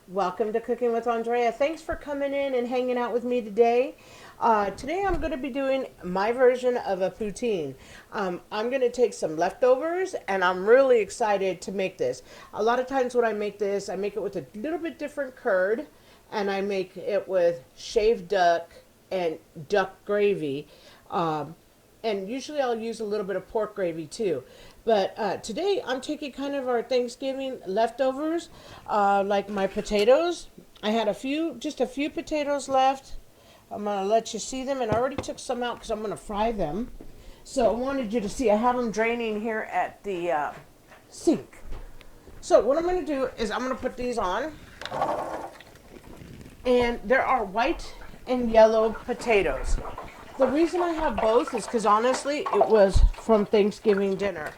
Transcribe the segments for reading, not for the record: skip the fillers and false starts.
Welcome to Cooking with Andrea. Thanks for coming in and hanging out with me today. Today I'm going to be doing my version of a poutine. I'm going to take some leftovers and I'm really excited to make this. A lot of times when I make this, I make it with a little bit different curd and I make it with shaved duck and duck gravy. And usually I'll use a little bit of pork gravy too. But today I'm taking kind of our Thanksgiving leftovers, like my potatoes. I had just a few potatoes left. I'm gonna let you see them, and I already took some out because I'm gonna fry them. So I wanted you to see. I have them draining here at the sink. So what I'm gonna do is I'm gonna put these on, and there are white and yellow potatoes. The reason I have both is because honestly, it was from Thanksgiving dinner.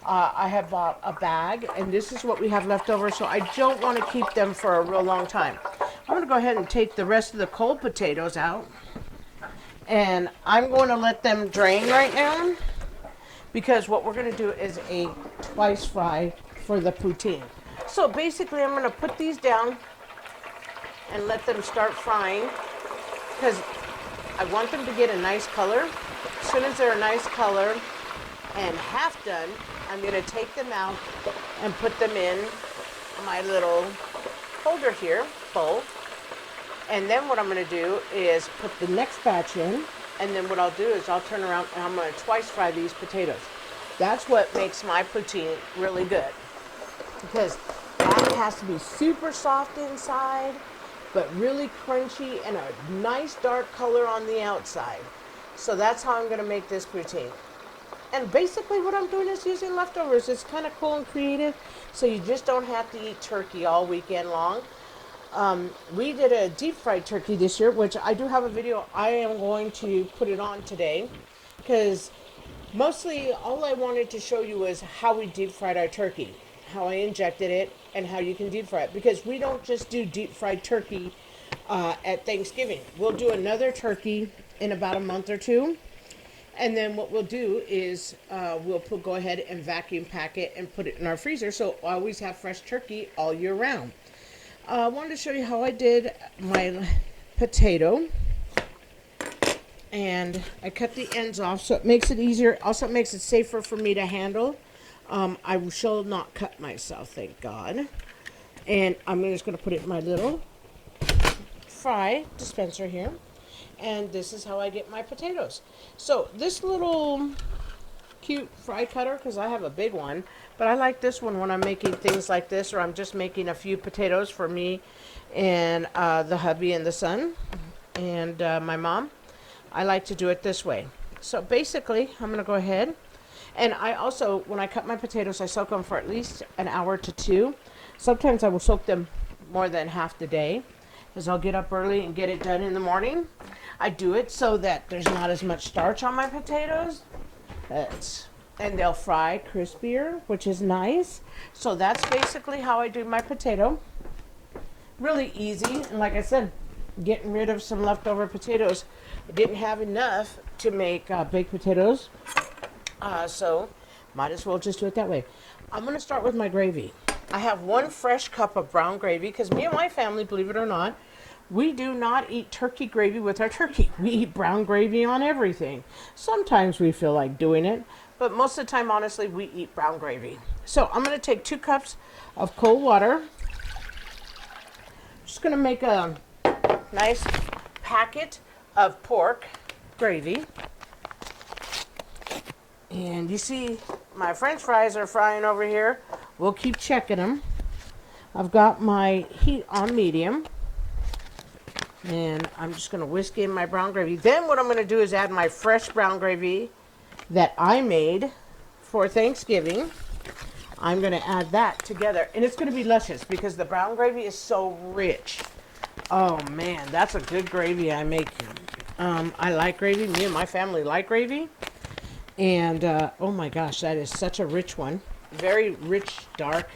I have bought a bag, and this is what we have left over, so I don't want to keep them for a real long time. I'm going to go ahead and take the rest of the cold potatoes out, and I'm going to let them drain right now because what we're going to do is a twice fry for the poutine. So basically, I'm going to put these down and let them start frying because I want them to get a nice color. As soon as they're a nice color and half done, I'm going to take them out and put them in my little holder here, bowl. And then what I'm going to do is put the next batch in, and then what I'll do is I'll turn around and I'm going to twice fry these potatoes. That's what makes my poutine really good, because that has to be super soft inside, but really crunchy and a nice dark color on the outside. So that's how I'm going to make this poutine. And basically what I'm doing is using leftovers. It's kind of cool and creative, so you just don't have to eat turkey all weekend long. We did a deep fried turkey this year, which I do have a video. I am going to put it on today because mostly all I wanted to show you was how we deep fried our turkey, how I injected it, and how you can deep fry it. Because we don't just do deep fried turkey at Thanksgiving. We'll do another turkey in about a month or two. And then what we'll do is go ahead and vacuum pack it and put it in our freezer, so I always have fresh turkey all year round. I wanted to show you how I did my potato. And I cut the ends off so it makes it easier. Also, it makes it safer for me to handle. I shall not cut myself, thank God. And I'm just going to put it in my little fry dispenser here. And this is how I get my potatoes. So this little cute fry cutter, because I have a big one, but I like this one when I'm making things like this, or I'm just making a few potatoes for me and the hubby and the son and my mom. I like to do it this way. So basically, I'm going to go ahead. And I also, when I cut my potatoes, I soak them for at least an hour to two. Sometimes I will soak them more than half the day, as I'll get up early and get it done in the morning. I do it so that there's not as much starch on my potatoes. And they'll fry crispier, which is nice. So that's basically how I do my potato. Really easy. And like I said, getting rid of some leftover potatoes. I didn't have enough to make baked potatoes. So might as well just do it that way. I'm going to start with my gravy. I have 1 fresh cup of brown gravy because me and my family, believe it or not, we do not eat turkey gravy with our turkey. We eat brown gravy on everything. Sometimes we feel like doing it, but most of the time, honestly, we eat brown gravy. So I'm going to take 2 cups of cold water. Just going to make a nice packet of pork gravy. And you see my French fries are frying over here. We'll keep checking them. I've got my heat on medium. And I'm just going to whisk in my brown gravy. Then what I'm going to do is add my fresh brown gravy that I made for Thanksgiving. I'm going to add that together. And it's going to be luscious because the brown gravy is so rich. Oh man, that's a good gravy I make. I like gravy. Me and my family like gravy. And oh my gosh, that is such a rich one. Very rich, dark.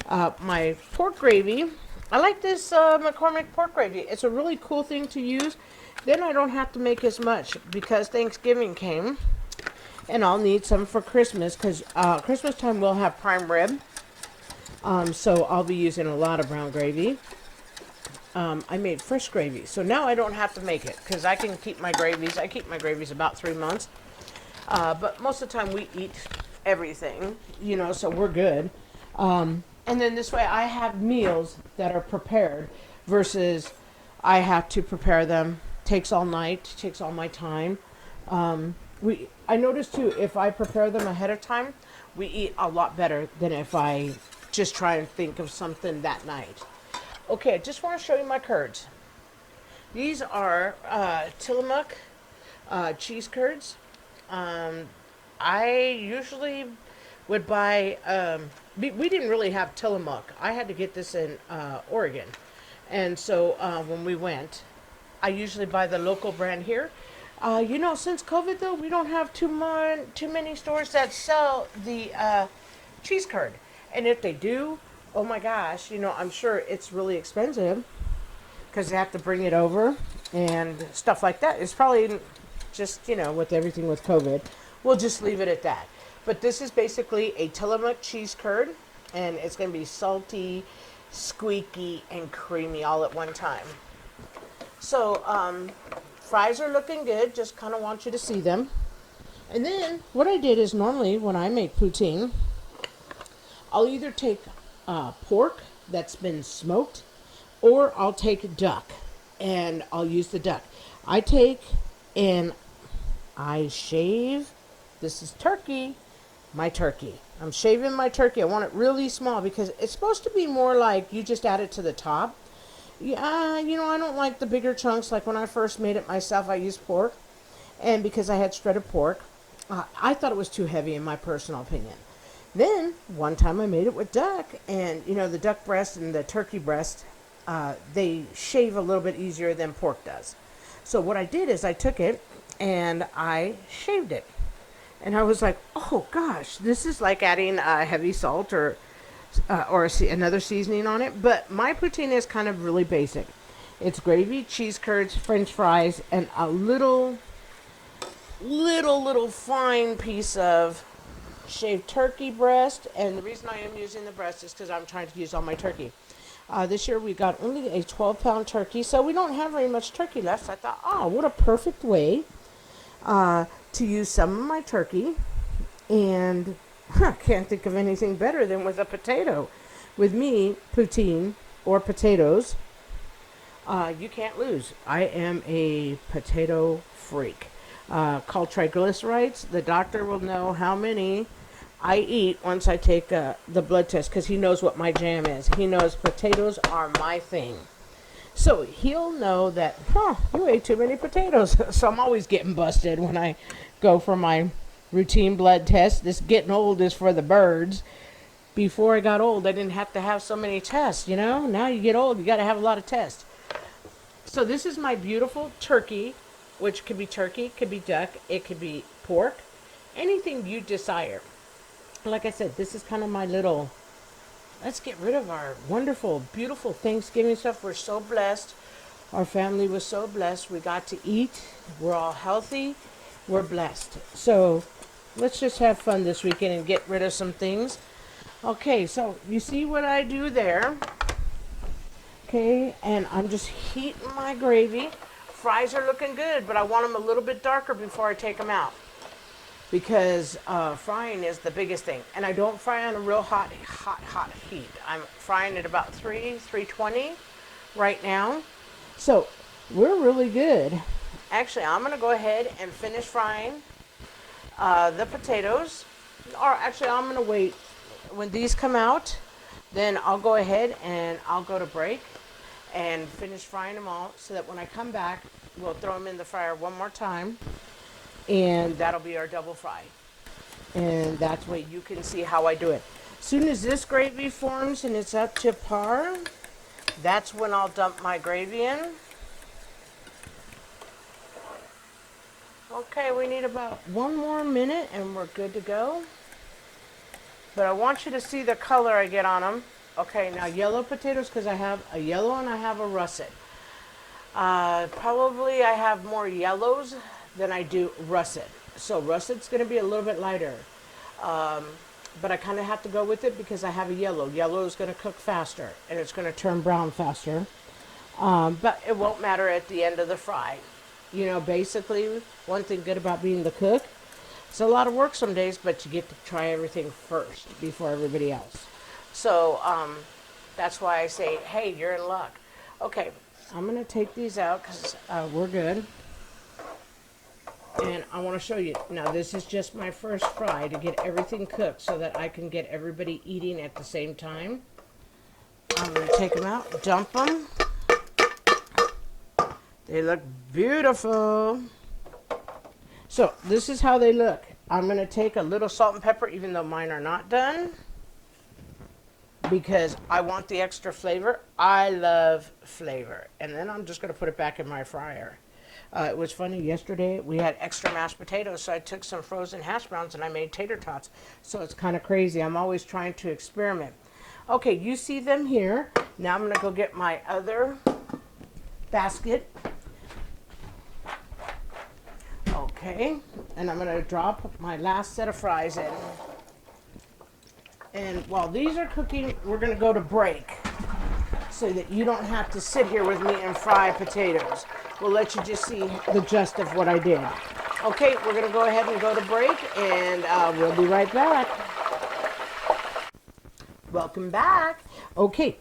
My pork gravy. I like this McCormick pork gravy. It's a really cool thing to use. Then I don't have to make as much because Thanksgiving came. And I'll need some for Christmas because Christmas time we'll have prime rib. So I'll be using a lot of brown gravy. I made fresh gravy. So now I don't have to make it because I can keep my gravies. I keep my gravies about 3 months. But most of the time we eat everything, so we're good. And then this way I have meals that are prepared versus I have to prepare them. Takes all night, takes all my time. I noticed too, if I prepare them ahead of time, we eat a lot better than if I just try and think of something that night. Okay, I just want to show you my curds. These are Tillamook cheese curds. I usually would buy, we didn't really have Tillamook. I had to get this in Oregon. And so when we went, I usually buy the local brand here. Since COVID though, we don't have too many stores that sell the cheese curd. And if they do, oh my gosh, I'm sure it's really expensive because they have to bring it over and stuff like that. It's probably just, with everything with COVID, we'll just leave it at that. But this is basically a Tillamook cheese curd, and it's going to be salty, squeaky, and creamy all at one time. So, fries are looking good. Just kind of want you to see them. And then what I did is normally when I make poutine, I'll either take pork that's been smoked, or I'll take duck, and I'll use the duck. I take and I shave. This is turkey. My turkey. I'm shaving my turkey. I want it really small because it's supposed to be more like you just add it to the top. Yeah, I don't like the bigger chunks. Like when I first made it myself, I used pork. And because I had shredded pork, I thought it was too heavy in my personal opinion. Then, one time I made it with duck. And, the duck breast and the turkey breast, they shave a little bit easier than pork does. So what I did is I took it and I shaved it. And I was like, oh gosh, this is like adding heavy salt or another seasoning on it. But my poutine is kind of really basic. It's gravy, cheese curds, French fries, and a little fine piece of shaved turkey breast. And the reason I am using the breast is because I'm trying to use all my turkey. This year we got only a 12-pound turkey, so we don't have very much turkey left. So I thought, oh, what a perfect way to use some of my turkey, and can't think of anything better than with a potato. With me, poutine or potatoes, you can't lose. I am a potato freak. Called triglycerides. The doctor will know how many I eat once I take the blood test because he knows what my jam is. He knows potatoes are my thing. So he'll know that, you ate too many potatoes. So I'm always getting busted when I go for my routine blood test. This getting old is for the birds. Before I got old, I didn't have to have so many tests, Now you get old, you got to have a lot of tests. So this is my beautiful turkey, which could be turkey, could be duck, it could be pork, anything you desire. Like I said, this is kind of my little... Let's get rid of our wonderful, beautiful Thanksgiving stuff. We're so blessed. Our family was so blessed. We got to eat. We're all healthy. We're blessed. So let's just have fun this weekend and get rid of some things. Okay, so you see what I do there. Okay, and I'm just heating my gravy. Fries are looking good, but I want them a little bit darker before I take them out. Because frying is the biggest thing. And I don't fry on a real hot heat. I'm frying at about 320 right now. So we're really good. Actually, I'm going to go ahead and finish frying the potatoes. Or actually, I'm going to wait. When these come out, then I'll go ahead and I'll go to break and finish frying them all so that when I come back, we'll throw them in the fryer one more time. And that'll be our double fry. And that way you can see how I do it. As soon as this gravy forms and it's up to par, that's when I'll dump my gravy in. Okay, we need about 1 more minute and we're good to go. But I want you to see the color I get on them. Okay, now yellow potatoes, because I have a yellow and I have a russet. Probably I have more yellows than I do russet. So russet's going to be a little bit lighter. But I kind of have to go with it because I have a yellow. Yellow is going to cook faster and it's going to turn brown faster. But it won't matter at the end of the fry. You know, basically, one thing good about being the cook, it's a lot of work some days, but you get to try everything first before everybody else. So that's why I say, hey, you're in luck. Okay, I'm going to take these out because we're good. And I want to show you. Now, this is just my first fry to get everything cooked so that I can get everybody eating at the same time. I'm going to take them out, dump them. They look beautiful. So this is how they look. I'm going to take a little salt and pepper, even though mine are not done, because I want the extra flavor. I love flavor. And then I'm just going to put it back in my fryer. It was funny, yesterday we had extra mashed potatoes, so I took some frozen hash browns and I made tater tots. So it's kind of crazy. I'm always trying to experiment. Okay, you see them here. Now I'm going to go get my other basket. Okay, and I'm going to drop my last set of fries in. And while these are cooking, we're going to go to break so that you don't have to sit here with me and fry potatoes. We'll let you just see the gist of what I did. Okay, we're going to go ahead and go to break, and we'll be right back. Welcome back. Okay,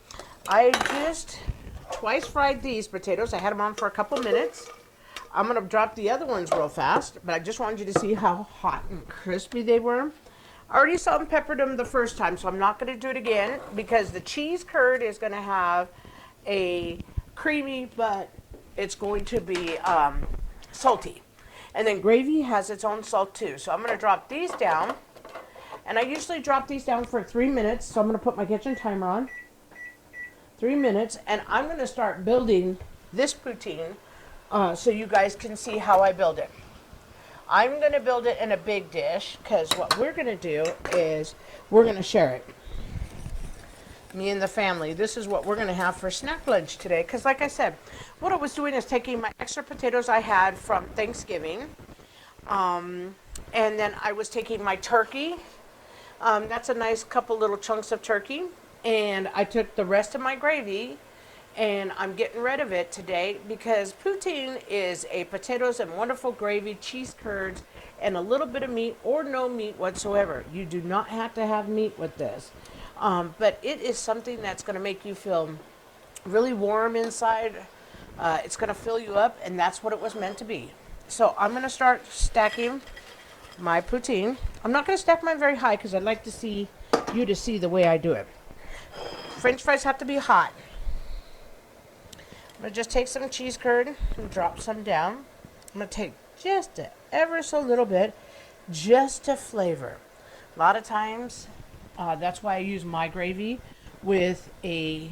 I just twice fried these potatoes. I had them on for a couple minutes. I'm going to drop the other ones real fast, but I just wanted you to see how hot and crispy they were. I already salt and peppered them the first time, so I'm not going to do it again because the cheese curd is going to have a creamy, but it's going to be salty. And then gravy has its own salt too. So I'm going to drop these down. And I usually drop these down for 3 minutes, so I'm going to put my kitchen timer on. 3 minutes, and I'm going to start building this poutine so you guys can see how I build it. I'm going to build it in a big dish because what we're going to do is we're going to share it. Me and the family. This is what we're going to have for snack lunch today because like I said, what I was doing is taking my extra potatoes I had from Thanksgiving and then I was taking my turkey. That's a nice couple little chunks of turkey, and I took the rest of my gravy and I'm getting rid of it today because poutine is a potatoes and wonderful gravy, cheese curds, and a little bit of meat or no meat whatsoever. You do not have to have meat with this, but it is something that's going to make you feel really warm inside. It's going to fill you up, and that's what it was meant to be. So I'm going to start stacking my poutine. I'm not going to stack mine very high because I'd like to see you to see the way I do it. French fries have to be hot. I'm going to just take some cheese curd and drop some down. I'm going to take just ever so little bit just to flavor. A lot of times, that's why I use my gravy with a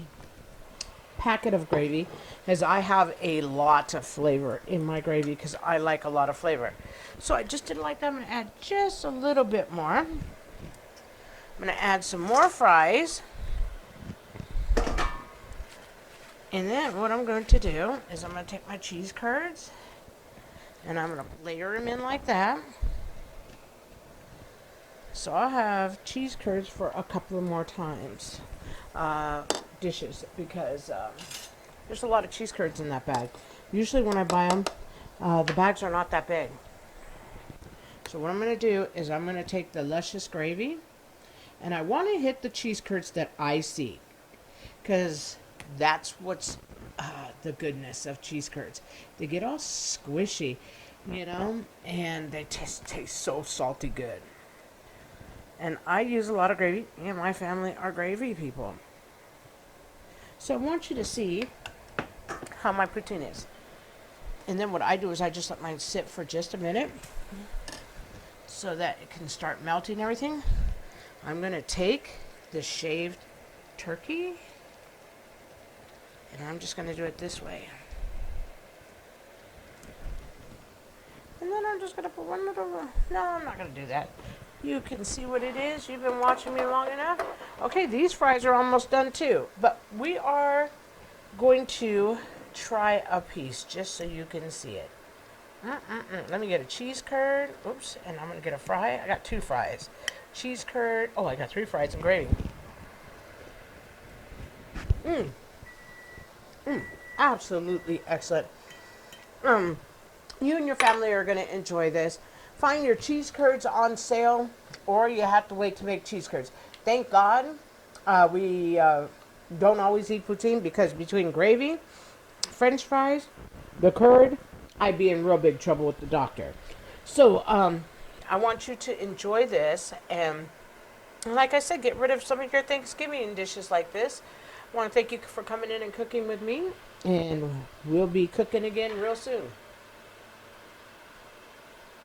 packet of gravy, as I have a lot of flavor in my gravy because I like a lot of flavor. So I just didn't like that. I'm going to add just a little bit more. I'm going to add some more fries. And then what I'm going to do is I'm going to take my cheese curds and I'm going to layer them in like that. So I'll have cheese curds for a couple of more times. Dishes because there's a lot of cheese curds in that bag. Usually when I buy them, the bags are not that big. So what I'm going to do is I'm going to take the luscious gravy and I want to hit the cheese curds that I see because that's what's the goodness of cheese curds. They get all squishy, you know, and they taste so salty good. And I use a lot of gravy. Me and my family are gravy people. So I want you to see how my poutine is. And then what I do is I just let mine sit for just a minute so that it can start melting everything. I'm going to take the shaved turkey and I'm just going to do it this way. And then I'm just going to put one little... No, I'm not going to do that. You can see what it is. You've been watching me long enough. Okay, these fries are almost done too. But we are going to try a piece just so you can see it. Let me get a cheese curd. Oops, and I'm going to get a fry. I got 2 fries. Cheese curd. Oh, I got 3 fries and gravy. absolutely excellent. You and your family are going to enjoy this. Find your cheese curds on sale, or you have to wait to make cheese curds. Thank God we don't always eat poutine because between gravy, French fries, the curd, I'd be in real big trouble with the doctor. So I want you to enjoy this, and like I said, get rid of some of your Thanksgiving dishes like this. I want to thank you for coming in and cooking with me, and we'll be cooking again real soon.